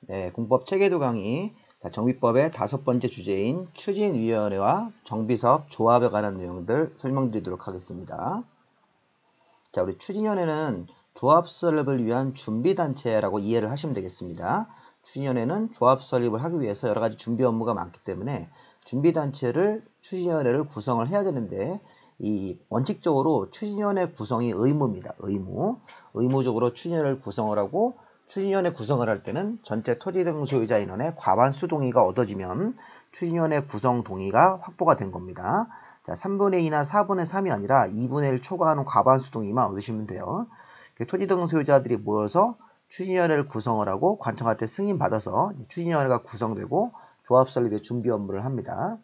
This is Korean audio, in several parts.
네, 공법 체계도 강의. 자, 정비법의 5번째 주제인 추진위원회와 정비사업 조합에 관한 내용들 설명드리도록 하겠습니다. 자, 우리 추진위원회는 조합 설립을 위한 준비단체라고 이해를 하시면 되겠습니다. 추진위원회는 조합 설립을 하기 위해서 여러 가지 준비 업무가 많기 때문에 준비단체를 추진위원회를 구성을 해야 되는데 이 원칙적으로 추진위원회 구성이 의무입니다. 의무적으로 추진위원회를 구성을 하고 추진위원회 구성을 할 때는 전체 토지 등 소유자 인원의 과반수 동의가 얻어지면 추진위원회 구성 동의가 확보가 된 겁니다. 자, 3분의 2나 4분의 3이 아니라 2분의 1 초과하는 과반수 동의만 얻으시면 돼요. 토지 등 소유자들이 모여서 추진위원회를 구성을 하고 관청한테 승인받아서 추진위원회가 구성되고 조합 설립의 준비 업무를 합니다.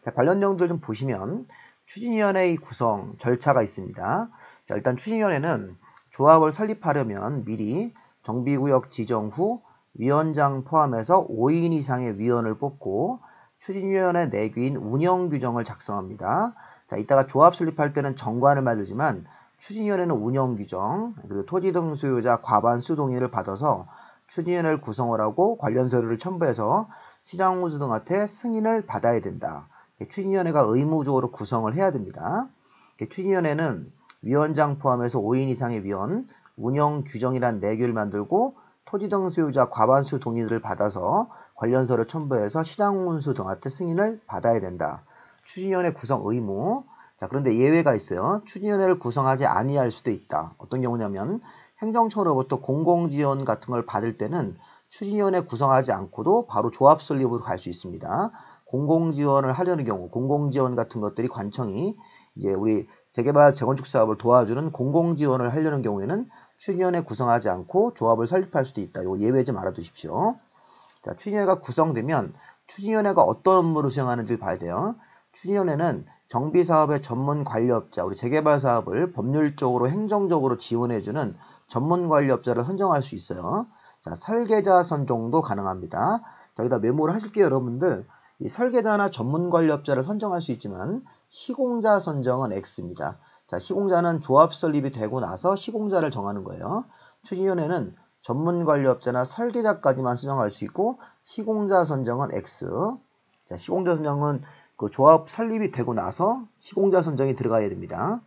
자, 관련 내용들 좀 보시면 추진위원회의 구성 절차가 있습니다. 자, 일단 추진위원회는 조합을 설립하려면 미리 정비구역 지정 후 위원장 포함해서 5인 이상의 위원을 뽑고 추진위원회 내규인 운영규정을 작성합니다. 자, 이따가 조합 설립할 때는 정관을 만들지만 추진위원회는 운영규정 그리고 토지 등 소유자 과반수 동의를 받아서 추진위원회를 구성을 하고 관련 서류를 첨부해서 시장운수 등한테 승인을 받아야 된다. 추진위원회가 의무적으로 구성을 해야 됩니다. 추진위원회는 위원장 포함해서 5인 이상의 위원, 운영규정이란 내규를 만들고 토지 등 소유자 과반수 동의를 받아서 관련서를 첨부해서 시장운수 등한테 승인을 받아야 된다. 추진위원회 구성 의무. 자, 그런데 예외가 있어요. 추진위원회를 구성하지 아니할 수도 있다. 어떤 경우냐면 행정처로부터 공공지원 같은 걸 받을 때는 추진위원회 구성하지 않고도 바로 조합 설립으로 갈 수 있습니다. 공공지원을 하려는 경우, 공공지원 같은 것들이 관청이 이제 우리 재개발 재건축 사업을 도와주는 공공지원을 하려는 경우에는 추진위원회 구성하지 않고 조합을 설립할 수도 있다. 이거 예외 좀 알아두십시오. 자, 추진위원회가 구성되면 추진위원회가 어떤 업무를 수행하는지 봐야 돼요. 추진위원회는 정비사업의 전문관리업자, 우리 재개발 사업을 법률적으로 행정적으로 지원해주는 전문관리업자를 선정할 수 있어요. 자, 설계자 선정도 가능합니다. 자, 여기다 메모를 하실게요, 여러분들. 이 설계자나 전문관리업자를 선정할 수 있지만 시공자 선정은 X입니다. 자, 시공자는 조합 설립이 되고 나서 시공자를 정하는 거예요. 추진위원회는 전문관리업자나 설계자까지만 선정할 수 있고 시공자 선정은 X. 자, 시공자 선정은 그 조합 설립이 되고 나서 시공자 선정이 들어가야 됩니다.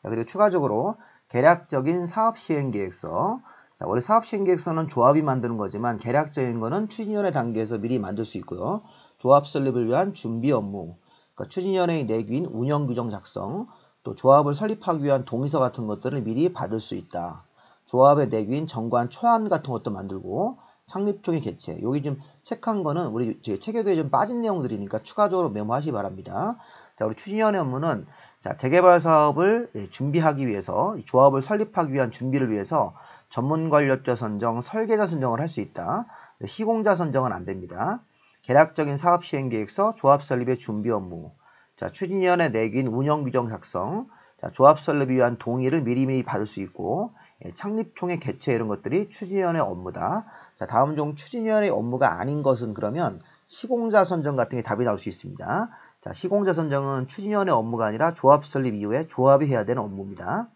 자, 그리고 추가적으로 계략적인 사업시행계획서. 자, 원래 사업시행계획서는 조합이 만드는 거지만 계략적인 거는 추진위원회 단계에서 미리 만들 수 있고요. 조합 설립을 위한 준비 업무, 그러니까 추진위원회의 내규인 운영규정 작성, 또 조합을 설립하기 위한 동의서 같은 것들을 미리 받을 수 있다. 조합의 내규인 정관 초안 같은 것도 만들고 창립총회 개최. 여기 좀 체크한 거는 우리 체계도에 좀 빠진 내용들이니까 추가적으로 메모하시기 바랍니다. 자, 우리 추진위원회 업무는 자, 재개발 사업을 준비하기 위해서 조합을 설립하기 위한 준비를 위해서 전문관리업자 선정, 설계자 선정을 할 수 있다. 시공자 선정은 안 됩니다. 계략적인 사업시행계획서, 조합 설립의 준비 업무. 자, 추진위원회 내규인 운영규정 작성. 자, 조합 설립을 위한 동의를 미리미리 받을 수 있고 창립총회 개최 이런 것들이 추진위원회 업무다. 자, 다음 중 추진위원회 업무가 아닌 것은 그러면 시공자 선정 같은 게 답이 나올 수 있습니다. 자, 시공자 선정은 추진위원회 업무가 아니라 조합 설립 이후에 조합이 해야 되는 업무입니다.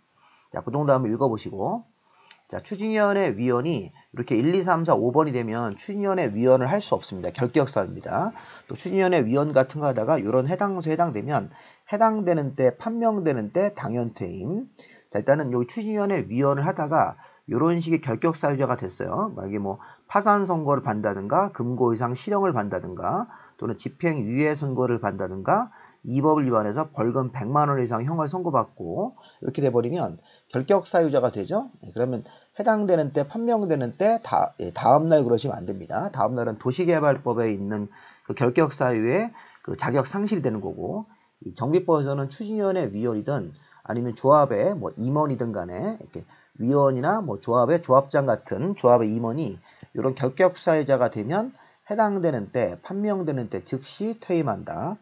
자, 그 정도 한번 읽어보시고. 자, 추진위원회 위원이 이렇게 1, 2, 3, 4, 5번이 되면 추진위원회 위원을 할 수 없습니다. 결격사유입니다. 또 추진위원회 위원 같은 거 하다가 이런 해당서 해당되면 해당되는 때, 판명되는 때 당연퇴임. 자, 일단은 여기 추진위원회 위원을 하다가 이런 식의 결격사유자가 됐어요. 만약에 뭐 파산 선고를 받는다든가 금고 이상 실형을 받는다든가 또는 집행유예 선고를 받는다든가 이 법을 위반해서 벌금 100만 원 이상 형을 선고받고 이렇게 돼버리면 결격사유자가 되죠. 그러면 해당되는 때, 판명되는 때 다음날 그러시면 안 됩니다. 다음날은 도시개발법에 있는 그 결격사유의 그 자격 상실이 되는 거고 이 정비법에서는 추진위원회 위원이든 아니면 조합의 뭐 임원이든 간에 이렇게 위원이나 뭐 조합의 조합장 같은 조합의 임원이 이런 결격사유자가 되면 해당되는 때, 판명되는 때 즉시 퇴임한다.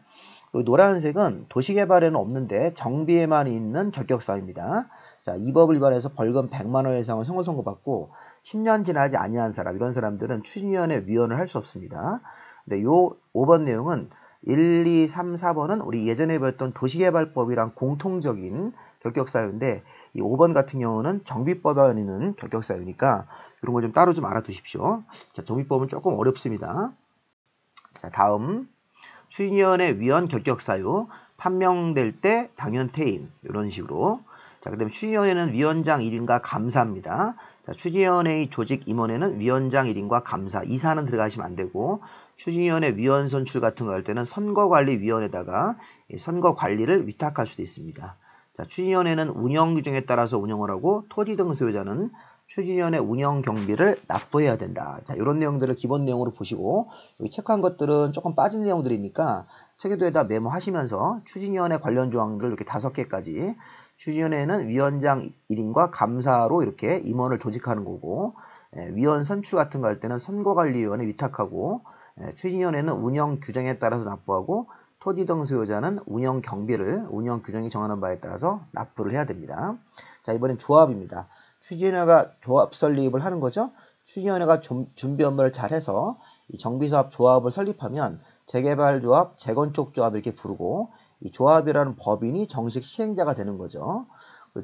노란색은 도시개발에는 없는데 정비에만 있는 결격사유입니다. 자, 이 법을 위반해서 벌금 100만 원 이상의 형을 선고받고 10년 지나지 아니한 사람, 이런 사람들은 추진위원회 위원을 할 수 없습니다. 근데 요 5번 내용은 1, 2, 3, 4번은 우리 예전에 배웠던 도시개발법이랑 공통적인 결격사유인데 이 5번 같은 경우는 정비법에 있는 결격사유니까 이런 거 좀 따로 좀 알아두십시오. 자, 정비법은 조금 어렵습니다. 자, 다음 추진위원회 위원 결격 사유 판명될 때 당연 퇴임 이런 식으로. 자, 그다음에 추진위원회는 위원장 1인과 감사입니다. 자, 추진위원회의 조직 임원회는 위원장 1인과 감사, 이사는 들어가시면 안 되고 추진위원회 위원 선출 같은 거 할 때는 선거관리위원회에다가 선거 관리를 위탁할 수도 있습니다. 자, 추진위원회는 운영 규정에 따라서 운영을 하고 토지 등 소유자는 추진위원회 운영 경비를 납부해야 된다. 자, 이런 내용들을 기본 내용으로 보시고 여기 체크한 것들은 조금 빠진 내용들이니까 책에도에다 메모하시면서 추진위원회 관련 조항들 이렇게 5개까지 추진위원회는 위원장 1인과 감사로 이렇게 임원을 조직하는 거고 위원 선출 같은 거 할 때는 선거관리위원회 위탁하고 추진위원회는 운영 규정에 따라서 납부하고 토지 등 소유자는 운영 경비를 운영 규정이 정하는 바에 따라서 납부를 해야 됩니다. 자, 이번엔 조합입니다. 추진위원회가 조합 설립을 하는 거죠. 추진위원회가 준비 업무를 잘해서 이 정비사업 조합을 설립하면 재개발조합, 재건축조합 이렇게 부르고 이 조합이라는 법인이 정식 시행자가 되는 거죠.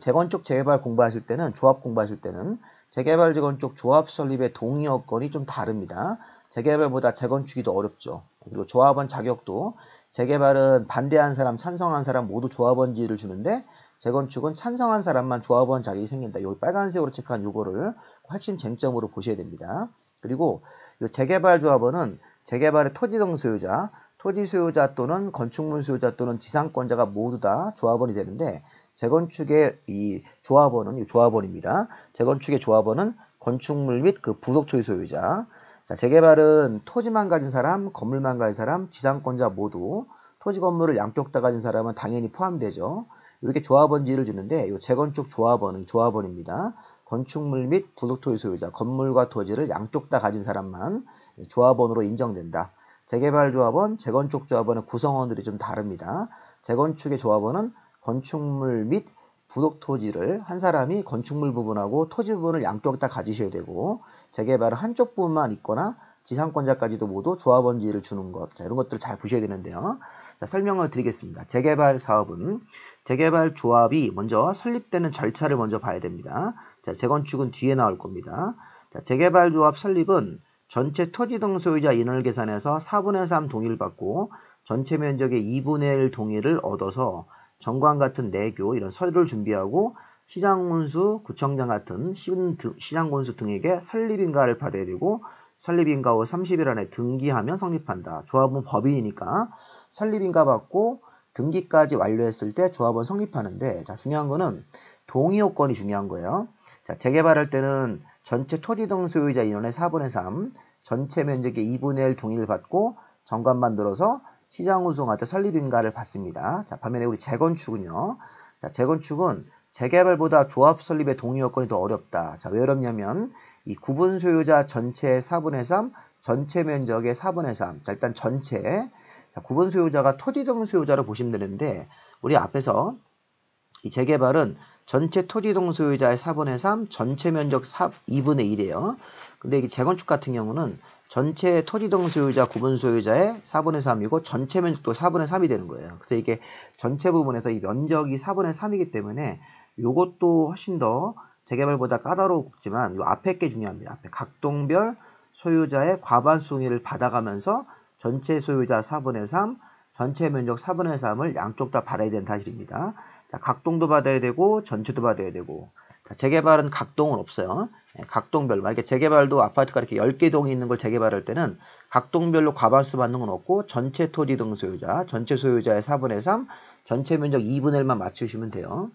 재건축, 재개발 공부하실 때는 조합 공부하실 때는 재개발, 재건축 조합 설립의 동의 여건이 좀 다릅니다. 재개발보다 재건축이 더 어렵죠. 그리고 조합원 자격도 재개발은 반대한 사람, 찬성한 사람 모두 조합원지를 주는데 재건축은 찬성한 사람만 조합원 자격이 생긴다. 여기 빨간색으로 체크한 요거를 핵심 쟁점으로 보셔야 됩니다. 그리고 이 재개발 조합원은 재개발의 토지 등 소유자, 토지 소유자 또는 건축물 소유자 또는 지상권자가 모두 다 조합원이 되는데 재건축의 이 조합원은 이 조합원입니다. 재건축의 조합원은 건축물 및 그 부속 토지 소유자. 자, 재개발은 토지만 가진 사람, 건물만 가진 사람, 지상권자 모두 토지 건물을 양쪽 다 가진 사람은 당연히 포함되죠. 이렇게 조합원지를 주는데 이 재건축 조합원은 조합원입니다. 건축물 및 부속 토지 소유자, 건물과 토지를 양쪽 다 가진 사람만 조합원으로 인정된다. 재개발 조합원, 재건축 조합원의 구성원들이 좀 다릅니다. 재건축의 조합원은 건축물 및 부속 토지를 한 사람이 건축물 부분하고 토지 부분을 양쪽 다 가지셔야 되고 재개발은 한쪽 부분만 있거나 지상권자까지도 모두 조합원지를 주는 것. 자, 이런 것들을 잘 보셔야 되는데요. 자, 설명을 드리겠습니다. 재개발 사업은 재개발 조합이 먼저 설립되는 절차를 먼저 봐야 됩니다. 자, 재건축은 뒤에 나올 겁니다. 자, 재개발 조합 설립은 전체 토지 등 소유자 인원을 계산해서 4분의 3 동의를 받고 전체 면적의 2분의 1 동의를 얻어서 정관 같은 내교 이런 서류를 준비하고 시장군수, 구청장 같은 시장군수 등에게 설립인가를 받아야 되고 설립인가 후 30일 안에 등기하면 성립한다. 조합은 법인이니까 설립인가 받고 등기까지 완료했을 때 조합은 성립하는데 자, 중요한 거는 동의 요건이 중요한 거예요. 자, 재개발할 때는 전체 토지 등 소유자 인원의 4분의 3, 전체 면적의 2분의 1 동의를 받고 정관만 들어서 시장군수한테 설립인가를 받습니다. 자, 반면에 우리 재건축은요. 자, 재건축은 재개발보다 조합 설립의 동의 요건이 더 어렵다. 자, 왜 어렵냐면 이 구분 소유자 전체의 4분의 3, 전체 면적의 4분의 3. 자, 일단 전체. 자, 구분 소유자가 토지 등 소유자로 보시면 되는데 우리 앞에서 이 재개발은 전체 토지 등 소유자의 4분의 3, 전체 면적 2분의 1이에요. 근데 이 재건축 같은 경우는 전체 토지 등 소유자, 구분 소유자의 4분의 3이고 전체 면적도 4분의 3이 되는 거예요. 그래서 이게 전체 부분에서 이 면적이 4분의 3이기 때문에 이것도 훨씬 더 재개발보다 까다롭지만 이 앞에 게 중요합니다. 앞에 각동별 소유자의 과반수 동의를 받아가면서 전체 소유자 4분의 3, 전체 면적 4분의 3을 양쪽 다 받아야 되는 사실입니다. 자, 각동도 받아야 되고 전체도 받아야 되고 자, 재개발은 각동은 없어요. 각동별, 만약에 재개발도 아파트가 이렇게 10개 동이 있는 걸 재개발할 때는 각동별로 과반수 받는 건 없고 전체 토지 등 소유자, 전체 소유자의 4분의 3, 전체 면적 2분의 1만 맞추시면 돼요.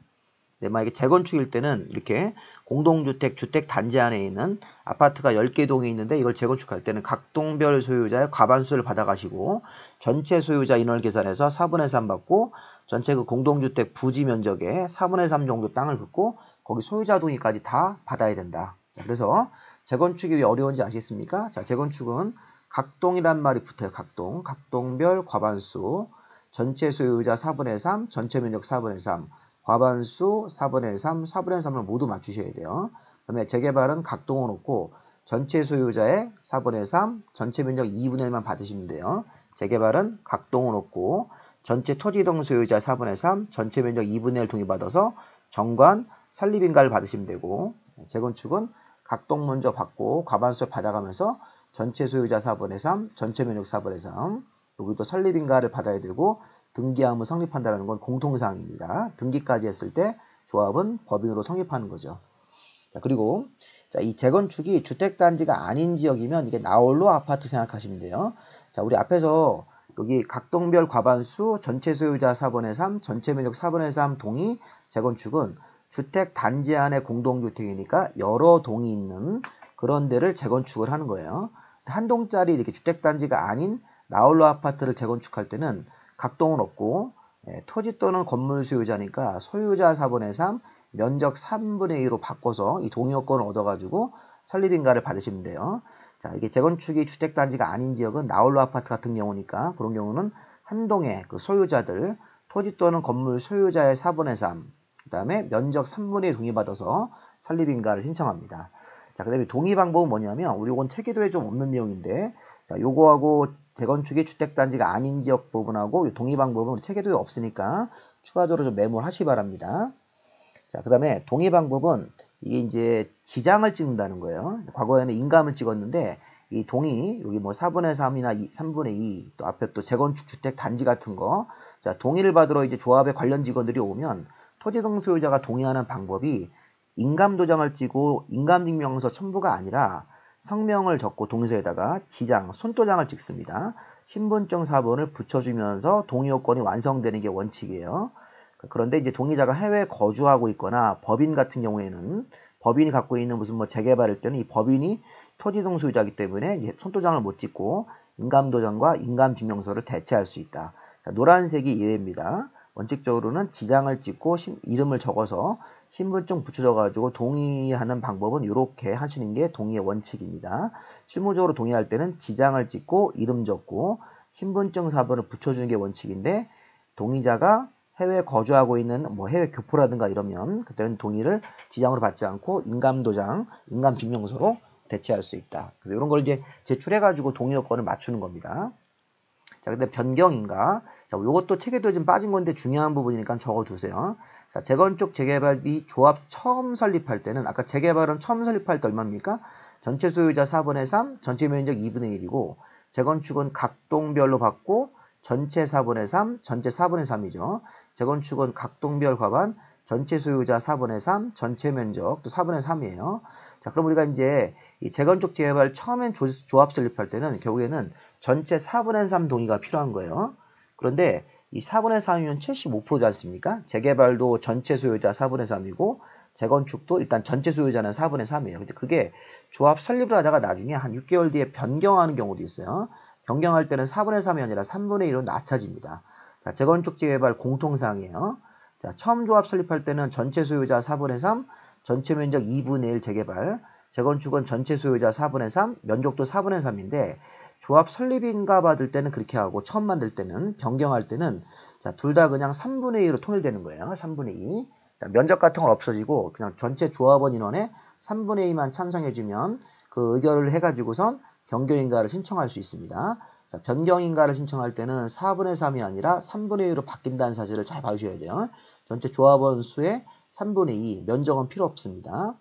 네, 만약에 재건축일 때는 이렇게 공동주택, 주택 단지 안에 있는 아파트가 10개 동이 있는데 이걸 재건축할 때는 각동별 소유자의 과반수를 받아가시고 전체 소유자 인원을 계산해서 4분의 3 받고 전체 그 공동주택 부지 면적의 4분의 3 정도 땅을 긋고 거기 소유자 동의까지 다 받아야 된다. 자, 그래서 재건축이 왜 어려운지 아시겠습니까? 자, 재건축은 각동이란 말이 붙어요. 각동. 각동별 과반수. 전체 소유자 4분의 3, 전체 면적 4분의 3. 과반수 4분의 3, 4분의 3을 모두 맞추셔야 돼요. 그다음에 재개발은 각동은 없고 전체 소유자의 4분의 3, 전체 면적 2분의 1만 받으시면 돼요. 재개발은 각동은 없고 전체 토지 등 소유자 4분의 3, 전체 면적 2분의 1 동의받아서 정관, 설립인가를 받으시면 되고 재건축은 각동 먼저 받고 과반수를 받아가면서 전체 소유자 4분의 3, 전체 면적 4분의 3, 여기도 설립인가를 받아야 되고 등기함을 성립한다는 건 공통사항입니다. 등기까지 했을 때 조합은 법인으로 성립하는 거죠. 자, 그리고 자, 이 재건축이 주택단지가 아닌 지역이면 이게 나홀로 아파트 생각하시면 돼요. 자, 우리 앞에서 여기 각동별 과반수, 전체 소유자 4분의 3, 전체 면적 4분의 3 동이 재건축은 주택단지 안에 공동주택이니까 여러 동이 있는 그런 데를 재건축을 하는 거예요. 한 동짜리 이렇게 주택단지가 아닌 나홀로 아파트를 재건축할 때는 각동은 없고 토지 또는 건물 소유자니까 소유자 4분의 3, 면적 3분의 2로 바꿔서 이 동의요건을 얻어가지고 설립인가를 받으시면 돼요. 자, 이게 재건축이 주택단지가 아닌 지역은 나홀로 아파트 같은 경우니까 그런 경우는 한 동의 그 소유자들 토지 또는 건물 소유자의 4분의 3, 그 다음에 면적 3분의 2 동의받아서 설립인가를 신청합니다. 자, 그 다음에 동의 방법은 뭐냐면 우리 이건 체계도에 좀 없는 내용인데 자, 요거하고 재건축이 주택단지가 아닌 지역 부분하고 동의 방법은 우리 체계도에 없으니까 추가적으로 좀 메모를 하시기 바랍니다. 자, 그 다음에 동의 방법은 이게 이제 지장을 찍는다는 거예요. 과거에는 인감을 찍었는데 이 동의 여기 뭐 4분의 3이나 3분의 2 또 앞에 또 재건축 주택 단지 같은 거 자, 동의를 받으러 이제 조합의 관련 직원들이 오면 토지동 소유자가 동의하는 방법이 인감도장을 찍고 인감증명서 첨부가 아니라 성명을 적고 동의서에다가 지장, 손도장을 찍습니다. 신분증 사본을 붙여주면서 동의요건이 완성되는 게 원칙이에요. 그런데 이제 동의자가 해외에 거주하고 있거나 법인 같은 경우에는 법인이 갖고 있는 무슨 뭐 재개발일 때는 이 법인이 토지동 소유자이기 때문에 손도장을 못 찍고 인감도장과 인감증명서를 대체할 수 있다. 자, 노란색이 예외입니다. 원칙적으로는 지장을 찍고 이름을 적어서 신분증 붙여줘가지고 동의하는 방법은 이렇게 하시는 게 동의의 원칙입니다. 실무적으로 동의할 때는 지장을 찍고 이름 적고 신분증 사본을 붙여주는 게 원칙인데 동의자가 해외에 거주하고 있는 뭐 해외 교포라든가 이러면 그때는 동의를 지장으로 받지 않고 인감도장, 인감증명서로 대체할 수 있다. 그래서 이런 걸 이제 제출해가지고 동의 요건을 맞추는 겁니다. 자, 근데 변경인가? 자, 요것도 체계도에 좀 빠진 건데 중요한 부분이니까 적어두세요. 자, 재건축 재개발비 조합 처음 설립할 때는 아까 재개발은 처음 설립할 때 얼마입니까? 전체 소유자 4분의 3, 전체 면적 2분의 1이고 재건축은 각동별로 받고 전체 4분의 3, 전체 4분의 3이죠. 재건축은 각동별 과반, 전체 소유자 4분의 3, 전체 면적 또 4분의 3이에요. 자, 그럼 우리가 이제 이 재건축 재개발 처음엔 조합 설립할 때는 결국에는 전체 4분의 3 동의가 필요한 거예요. 그런데 이 4분의 3이면 75%지 않습니까? 재개발도 전체 소유자 4분의 3이고 재건축도 일단 전체 소유자는 4분의 3이에요. 근데 그게 조합 설립을 하다가 나중에 한 6개월 뒤에 변경하는 경우도 있어요. 변경할 때는 4분의 3이 아니라 3분의 1로 낮춰집니다. 자, 재건축 재개발 공통사항이에요. 자, 처음 조합 설립할 때는 전체 소유자 4분의 3, 전체 면적 2분의 1 재개발, 재건축은 전체 소유자 4분의 3, 면적도 4분의 3인데 조합 설립인가 받을 때는 그렇게 하고 처음 만들 때는 변경할 때는 둘 다 그냥 3분의 2로 통일되는 거예요. 3분의 2. 자, 면적 같은 건 없어지고 그냥 전체 조합원 인원의 3분의 2만 찬성해주면 그 의결을 해가지고선 변경인가를 신청할 수 있습니다. 자, 변경인가를 신청할 때는 4분의 3이 아니라 3분의 2로 바뀐다는 사실을 잘 봐주셔야 돼요. 전체 조합원 수의 3분의 2, 면적은 필요 없습니다.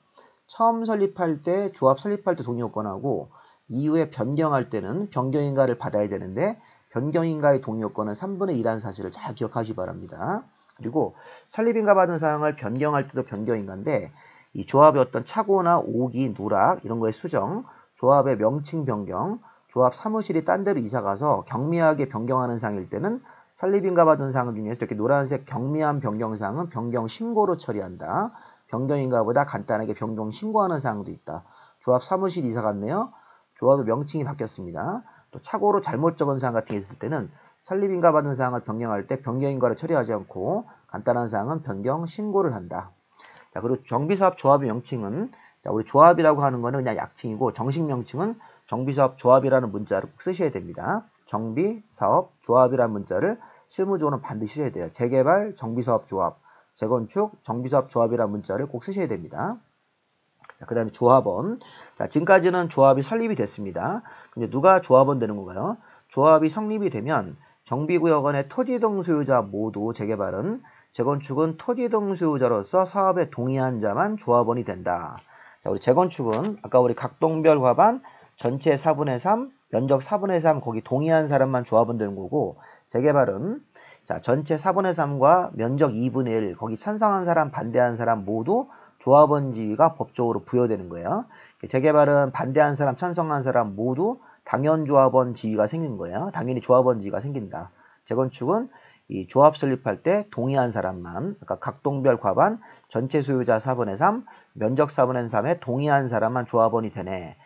처음 설립할 때, 조합 설립할 때 동의요건하고 이후에 변경할 때는 변경인가를 받아야 되는데 변경인가의 동의요건은 3분의 2라는 사실을 잘 기억하시기 바랍니다. 그리고 설립인가 받은 사항을 변경할 때도 변경인가인데 이 조합의 어떤 착오나 오기, 누락 이런 거의 수정, 조합의 명칭 변경, 조합 사무실이 딴 데로 이사가서 경미하게 변경하는 사항일 때는 설립인가 받은 사항 중에서 이렇게 노란색 경미한 변경사항은 변경 신고로 처리한다. 변경인가보다 간단하게 변경 신고하는 사항도 있다. 조합 사무실 이사 갔네요. 조합의 명칭이 바뀌었습니다. 또 착오로 잘못 적은 사항 같은 게 있을 때는 설립인가 받은 사항을 변경할 때 변경인가를 처리하지 않고 간단한 사항은 변경 신고를 한다. 자, 그리고 정비사업 조합의 명칭은 자, 우리 조합이라고 하는 거는 그냥 약칭이고 정식 명칭은 정비사업 조합이라는 문자를 꼭 쓰셔야 됩니다. 정비사업 조합이라는 문자를 실무적으로는 반드시 써야 돼요. 재개발 정비사업 조합, 재건축 정비사업 조합이라는 문자를 꼭 쓰셔야 됩니다. 자, 그 다음에 조합원. 자, 지금까지는 조합이 설립이 됐습니다. 근데 누가 조합원 되는 건가요? 조합이 성립이 되면 정비구역원의 토지동 소유자 모두 재개발은 재건축은 토지동 소유자로서 사업에 동의한 자만 조합원이 된다. 자, 우리 재건축은 아까 우리 각동별 과반 전체 4분의 3, 면적 4분의 3 거기 동의한 사람만 조합원 되는 거고, 재개발은 자, 전체 4분의 3과 면적 2분의 1 거기 찬성한 사람, 반대한 사람 모두 조합원 지위가 법적으로 부여되는 거예요. 재개발은 반대한 사람, 찬성한 사람 모두 당연 조합원 지위가 생긴 거예요. 당연히 조합원 지위가 생긴다. 재건축은 이 조합 설립할 때 동의한 사람만, 그러니까 각동별 과반 전체 소유자 4분의 3, 면적 4분의 3에 동의한 사람만 조합원이 되네.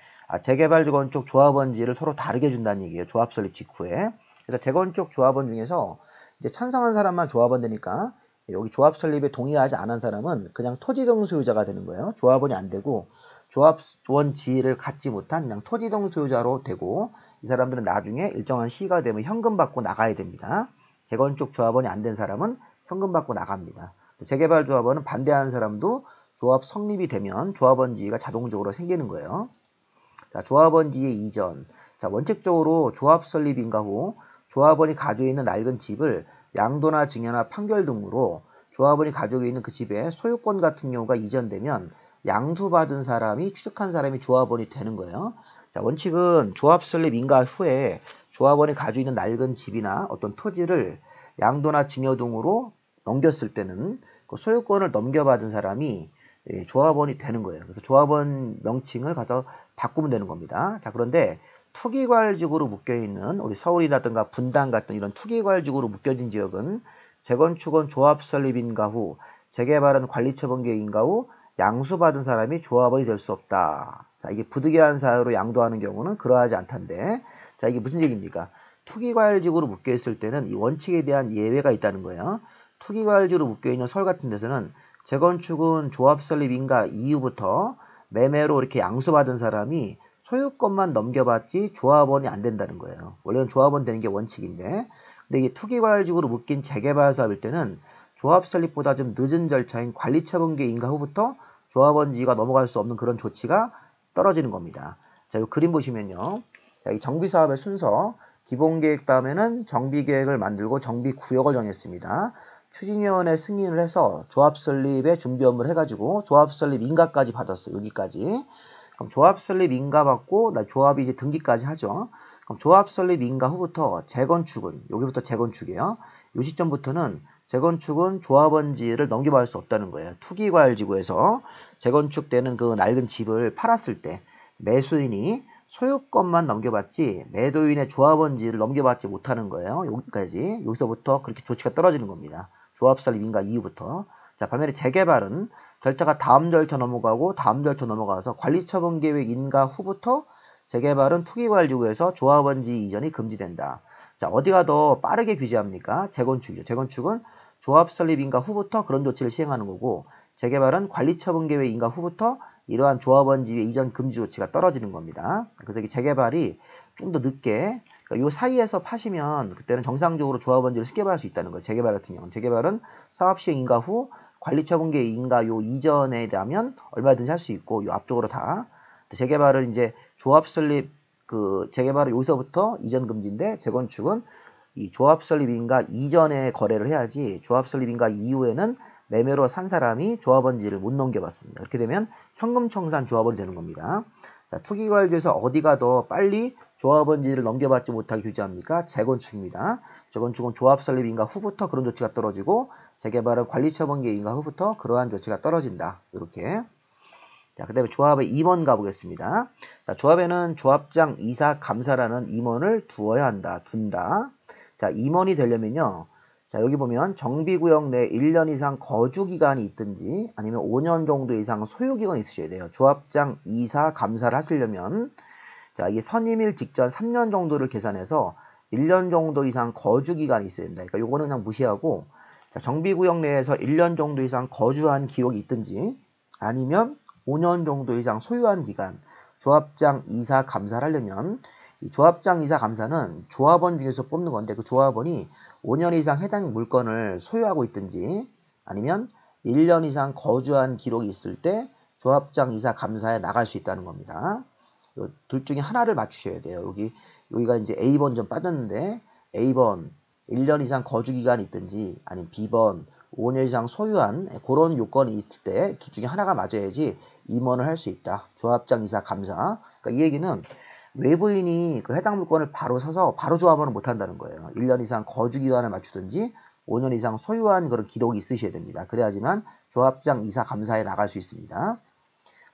재개발 재건축 조합원지를 서로 다르게 준다는 얘기예요. 조합 설립 직후에. 그래서 재건축 조합원 중에서 이제 찬성한 사람만 조합원 되니까 여기 조합 설립에 동의하지 않은 사람은 그냥 토지동 소유자가 되는 거예요. 조합원이 안 되고 조합원 지위를 갖지 못한 그냥 토지동 소유자로 되고, 이 사람들은 나중에 일정한 시기가 되면 현금 받고 나가야 됩니다. 재건축 조합원이 안 된 사람은 현금 받고 나갑니다. 재개발 조합원은 반대하는 사람도 조합 성립이 되면 조합원 지위가 자동적으로 생기는 거예요. 자, 조합원 지위 이전. 자, 원칙적으로 조합 설립인가 후 조합원이 가지고 있는 낡은 집을 양도나 증여나 판결 등으로 조합원이 가지고 있는 그 집의 소유권 같은 경우가 이전되면 양수받은 사람이 취득한 사람이 조합원이 되는 거예요. 자, 원칙은 조합 설립 인가 후에 조합원이 가지고 있는 낡은 집이나 어떤 토지를 양도나 증여 등으로 넘겼을 때는 그 소유권을 넘겨받은 사람이 조합원이 되는 거예요. 그래서 조합원 명칭을 가서 바꾸면 되는 겁니다. 자, 그런데 투기과열지구로 묶여있는 우리 서울이라든가 분당 같은 이런 투기과열지구로 묶여진 지역은 재건축은 조합 설립 인가 후, 재개발은 관리처분 계획 인가 후 양수받은 사람이 조합원이 될 수 없다. 자, 이게 부득이한 사유로 양도하는 경우는 그러하지 않단데, 자, 이게 무슨 얘기입니까? 투기과열지구로 묶여있을 때는 이 원칙에 대한 예외가 있다는 거예요. 투기과열지구로 묶여있는 서울 같은 데서는 재건축은 조합 설립 인가 이후부터 매매로 이렇게 양수받은 사람이 소유권만 넘겨받지 조합원이 안 된다는 거예요. 원래는 조합원 되는 게 원칙인데, 근데 이게 투기과열지구로 묶인 재개발 사업일 때는 조합 설립보다 좀 늦은 절차인 관리처분계 인가 후부터 조합원 지위가 넘어갈 수 없는 그런 조치가 떨어지는 겁니다. 자, 이 그림 보시면요. 자, 이 정비사업의 순서, 기본계획 다음에는 정비계획을 만들고 정비구역을 정했습니다. 추진위원회 승인을 해서 조합 설립의 준비 업무를 해가지고 조합 설립 인가까지 받았어요. 여기까지. 그럼 조합 설립 인가 받고 조합이 이제 등기까지 하죠. 그럼 조합 설립 인가 후부터 재건축은 여기부터 재건축이에요. 이 시점부터는 재건축은 조합원지를 넘겨받을 수 없다는 거예요. 투기과열지구에서 재건축되는 그 낡은 집을 팔았을 때 매수인이 소유권만 넘겨받지 매도인의 조합원지를 넘겨받지 못하는 거예요. 여기까지. 여기서부터 그렇게 조치가 떨어지는 겁니다. 조합 설립 인가 이후부터. 자, 반면에 재개발은 절차가 다음 절차 넘어가고 다음 절차 넘어가서 관리처분 계획 인가 후부터 재개발은 투기과열지구에서 조합원지 이전이 금지된다. 자, 어디가 더 빠르게 규제합니까? 재건축이죠. 재건축은 조합 설립 인가 후부터 그런 조치를 시행하는 거고, 재개발은 관리처분 계획 인가 후부터 이러한 조합원지의 이전 금지 조치가 떨어지는 겁니다. 그래서 이 재개발이 좀 더 늦게, 그러니까 이 사이에서 파시면 그때는 정상적으로 조합원지를 쉽게 할 수 있다는 거예요. 재개발 같은 경우는. 재개발은 사업 시행 인가 후 관리처분 계획 인가 요 이전에라면 얼마든지 할 수 있고, 요 앞쪽으로 다. 재개발은 이제 조합 설립 재개발은 여기서부터 이전 금지인데, 재건축은 이 조합 설립 인가 이전에 거래를 해야지 조합 설립 인가 이후에는 매매로 산 사람이 조합원지를 못 넘겨받습니다. 이렇게 되면 현금 청산 조합원이 되는 겁니다. 자, 투기과열지에서 어디가 더 빨리 조합원지를 넘겨받지 못하게 규제합니까? 재건축입니다. 재건축은 조합 설립 인가 후부터 그런 조치가 떨어지고, 재개발은 관리처분 계획 인가 후부터 그러한 조치가 떨어진다. 이렇게. 자, 그 다음에 조합의 임원 가보겠습니다. 자, 조합에는 조합장, 이사, 감사라는 임원을 둔다. 자, 임원이 되려면요. 자, 여기 보면 정비구역 내 1년 이상 거주기간이 있든지 아니면 5년 정도 이상 소유기간이 있으셔야 돼요. 조합장, 이사, 감사를 하시려면, 자, 이게 선임일 직전 3년 정도를 계산해서 1년 정도 이상 거주기간이 있어야 된다. 그러니까 요거는 그냥 무시하고, 자, 정비구역 내에서 1년 정도 이상 거주한 기록이 있든지 아니면 5년 정도 이상 소유한 기간, 조합장, 이사, 감사를 하려면 이 조합장, 이사, 감사는 조합원 중에서 뽑는 건데, 그 조합원이 5년 이상 해당 물건을 소유하고 있든지 아니면 1년 이상 거주한 기록이 있을 때 조합장, 이사, 감사에 나갈 수 있다는 겁니다. 둘 중에 하나를 맞추셔야 돼요. 여기가 이제 A번 좀 빠졌는데, A번 1년 이상 거주 기간이 있든지 아니면 B번 5년 이상 소유한 그런 요건이 있을 때 둘 중에 하나가 맞아야지 임원을 할 수 있다. 조합장, 이사, 감사. 그러니까 이 얘기는 외부인이 그 해당 물건을 바로 사서 바로 조합원을 못 한다는 거예요. 1년 이상 거주 기간을 맞추든지 5년 이상 소유한 그런 기록이 있으셔야 됩니다. 그래야지만 조합장, 이사, 감사에 나갈 수 있습니다.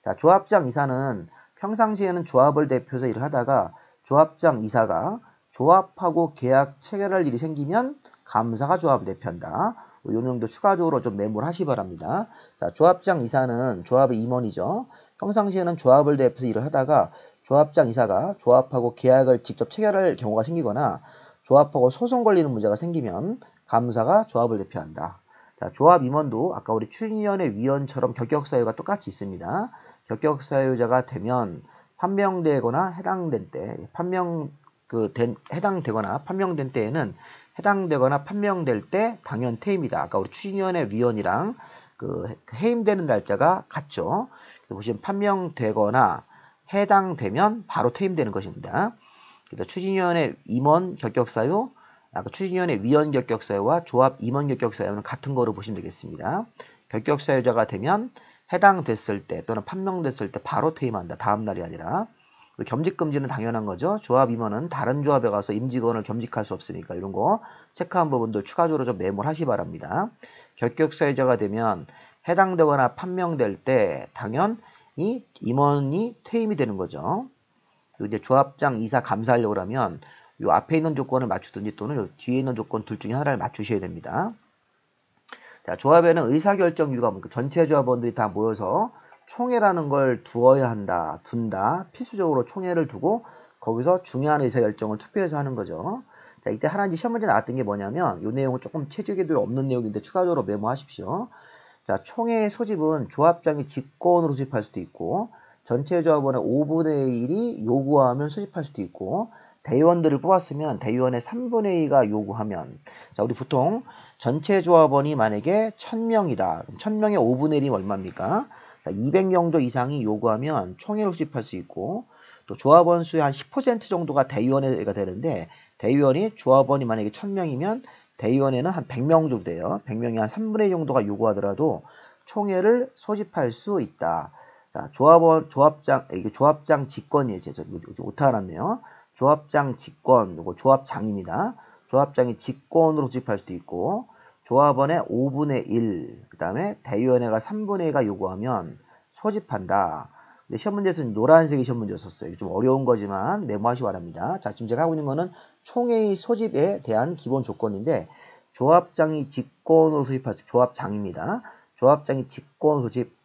자, 조합장, 이사는 평상시에는 조합을 대표해서 일을 하다가 조합장, 이사가 조합하고 계약 체결할 일이 생기면 감사가 조합을 대표한다. 이 내용도 추가적으로 좀 메모를 하시 바랍니다. 자, 조합장, 이사는 조합의 임원이죠. 평상시에는 조합을 대표해서 일을 하다가 조합장, 이사가 조합하고 계약을 직접 체결할 경우가 생기거나 조합하고 소송 걸리는 문제가 생기면 감사가 조합을 대표한다. 자, 조합 임원도 아까 우리 추진위원회 위원처럼 결격사유가 똑같이 있습니다. 결격사유자가 되면 판명되거나 해당된 때, 해당되거나 판명된 때에는 해당되거나 판명될 때 당연 퇴임이다. 아까 우리 추진위원회 위원이랑 그 해임되는 날짜가 같죠. 보시면 판명되거나 해당되면 바로 퇴임되는 것입니다. 그래서 추진위원회 임원 결격사유, 아까 추진위원회 위원 결격사유와 조합 임원 결격사유는 같은 거로 보시면 되겠습니다. 결격사유자가 되면 해당됐을 때 또는 판명됐을 때 바로 퇴임한다. 다음 날이 아니라. 겸직금지는 당연한 거죠. 조합 임원은 다른 조합에 가서 임직원을 겸직할 수 없으니까 이런 거 체크한 부분도 추가적으로 좀 메모를 하시 바랍니다. 결격사유자가 되면 해당되거나 판명될 때 당연히 임원이 퇴임이 되는 거죠. 그리고 이제 조합장, 이사, 감사하려고 하면 요 앞에 있는 조건을 맞추든지 또는 요 뒤에 있는 조건 둘 중에 하나를 맞추셔야 됩니다. 자, 조합에는 의사결정유가 전체 조합원들이 다 모여서 총회라는 걸 두어야 한다, 둔다. 필수적으로 총회를 두고 거기서 중요한 의사결정을 투표해서 하는 거죠. 자, 이때 하나 시험 문제 나왔던 게 뭐냐면 이 내용은 조금 체육에도 없는 내용인데 추가적으로 메모하십시오. 자, 총회의 소집은 조합장이 직권으로 소집할 수도 있고 전체 조합원의 5분의 1이 요구하면 소집할 수도 있고 대의원들을 뽑았으면 대의원의 3분의 2가 요구하면 자, 우리 보통 전체 조합원이 만약에 1000명이다. 1000명의 5분의 1이 얼마입니까? 200명 정도 이상이 요구하면 총회를 소집할 수 있고 또 조합원 수의 한 10% 정도가 대의원회가 되는데 대의원이 조합원이 만약에 1000명이면 대의원회는 한 100명 정도 돼요. 100명이 한 3분의 2 정도가 요구하더라도 총회를 소집할 수 있다. 자, 이게 조합장 직권이에요. 제가 오타 났네요. 조합장 직권, 이거 조합장입니다. 조합장이 직권으로 소집할 수도 있고 조합원의 5분의 1, 그 다음에 대의원회가 3분의 2가 요구하면 소집한다. 근데 시험 문제에서는 노란색이 시험 문제였었어요. 좀 어려운 거지만 메모하시 바랍니다. 자, 지금 제가 하고 있는 거는 총회의 소집에 대한 기본 조건인데 조합장이 직권으로 소집할 조합장입니다. 조합장이 직권 소집,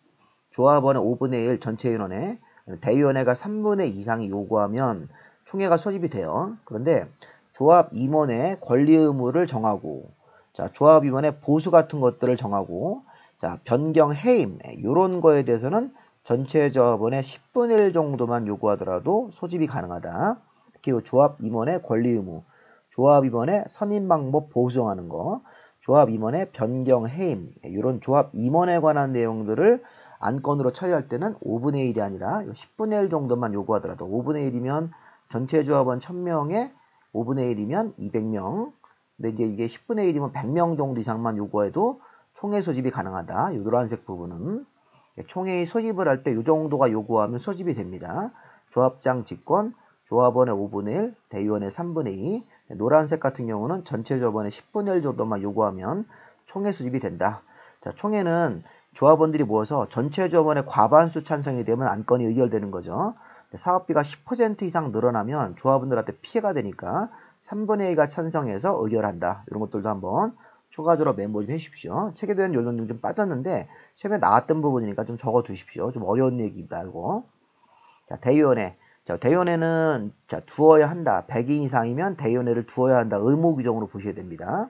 조합원의 5분의 1 전체위원회, 대의원회가 3분의 2 이상이 요구하면 총회가 소집이 돼요. 그런데 조합 임원의 권리 의무를 정하고 자, 조합 임원의 보수 같은 것들을 정하고 자, 변경 해임 이런 거에 대해서는 전체 조합원의 10분의 1 정도만 요구하더라도 소집이 가능하다. 특히 조합 임원의 권리 의무, 조합 임원의 선임 방법 보수 정하는 거, 조합 임원의 변경 해임 이런 조합 임원에 관한 내용들을 안건으로 처리할 때는 5분의 1이 아니라 10분의 1 정도만 요구하더라도 5분의 1이면 전체 조합원 1000명에 5분의 1이면 200명. 근데 이제 이게 10분의 1이면 100명 정도 이상만 요구해도 총회 소집이 가능하다. 이 노란색 부분은 총회의 소집을 할 때 이 정도가 요구하면 소집이 됩니다. 조합장 직권, 조합원의 5분의 1, 대의원의 3분의 2. 노란색 같은 경우는 전체 조합원의 10분의 1 정도만 요구하면 총회 소집이 된다. 자, 총회는 조합원들이 모여서 전체 조합원의 과반수 찬성이 되면 안건이 의결되는 거죠. 사업비가 10% 이상 늘어나면 조합원들한테 피해가 되니까 3분의 2가 찬성해서 의결한다. 이런 것들도 한번 추가적으로 메모 좀 해주십시오. 책에 대한 요령이 좀 빠졌는데 시험에 나왔던 부분이니까 좀 적어 두십시오. 좀 어려운 얘기 말고. 자, 대의원회. 자, 대의원회는 자, 두어야 한다. 100인 이상이면 대의원회를 두어야 한다. 의무 규정으로 보셔야 됩니다.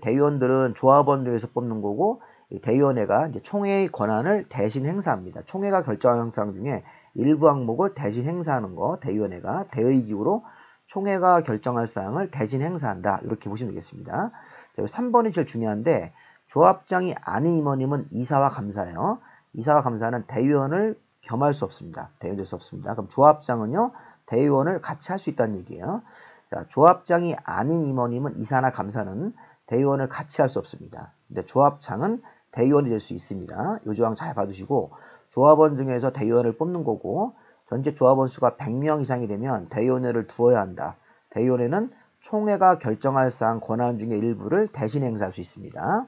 대의원들은 조합원 중에서 뽑는 거고 대의원회가 이제 총회의 권한을 대신 행사합니다. 총회가 결정한 항상 중에 일부 항목을 대신 행사하는 거 대의원회가 대의기구로 총회가 결정할 사항을 대신 행사한다. 이렇게 보시면 되겠습니다. 자, 3번이 제일 중요한데 조합장이 아닌 임원님은 이사와 감사예요. 이사와 감사는 대의원을 겸할 수 없습니다. 대의원 될 수 없습니다. 그럼 조합장은요. 대의원을 같이 할 수 있다는 얘기예요. 자, 조합장이 아닌 임원님은 이사나 감사는 대의원을 같이 할 수 없습니다. 근데 조합장은 대의원이 될 수 있습니다. 이 조항 잘 봐두시고 조합원 중에서 대의원을 뽑는 거고 전체 조합원 수가 100명 이상이 되면 대의원회를 두어야 한다. 대의원회는 총회가 결정할 사항 권한 중에 일부를 대신 행사할 수 있습니다.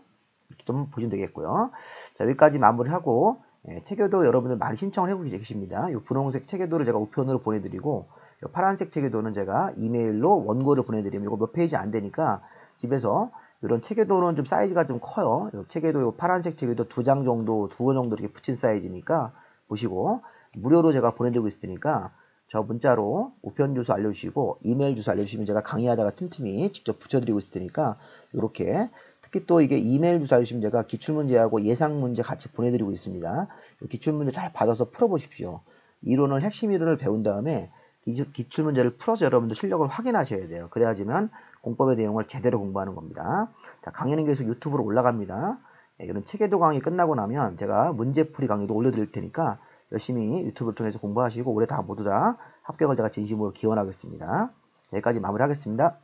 이렇게 좀 보시면 되겠고요. 자, 여기까지 마무리하고 체계도 여러분들 많이 신청을 해보고 계십니다. 이 분홍색 체계도를 제가 우편으로 보내드리고 이 파란색 체계도는 제가 이메일로 원고를 보내드리면 이거 몇 페이지 안 되니까 집에서 이런 체계도는 좀 사이즈가 좀 커요. 이 체계도, 이 파란색 체계도 2장 정도, 2권 정도 이렇게 붙인 사이즈니까 보시고 무료로 제가 보내드리고 있을 테니까 저 문자로 우편 주소 알려주시고 이메일 주소 알려주시면 제가 강의하다가 틈틈이 직접 붙여드리고 있을 테니까 이렇게 특히 또 이게 이메일 주소 알려주시면 제가 기출문제하고 예상문제 같이 보내드리고 있습니다. 기출문제 잘 받아서 풀어보십시오. 이론을 핵심 이론을 배운 다음에 기출문제를 풀어서 여러분들 실력을 확인하셔야 돼요. 그래야지만 공법의 내용을 제대로 공부하는 겁니다. 자, 강의는 계속 유튜브로 올라갑니다. 이런 체계도 강의 끝나고 나면 제가 문제풀이 강의도 올려드릴 테니까 열심히 유튜브를 통해서 공부하시고 올해 다 모두 다 합격을 제가 진심으로 기원하겠습니다. 여기까지 마무리하겠습니다.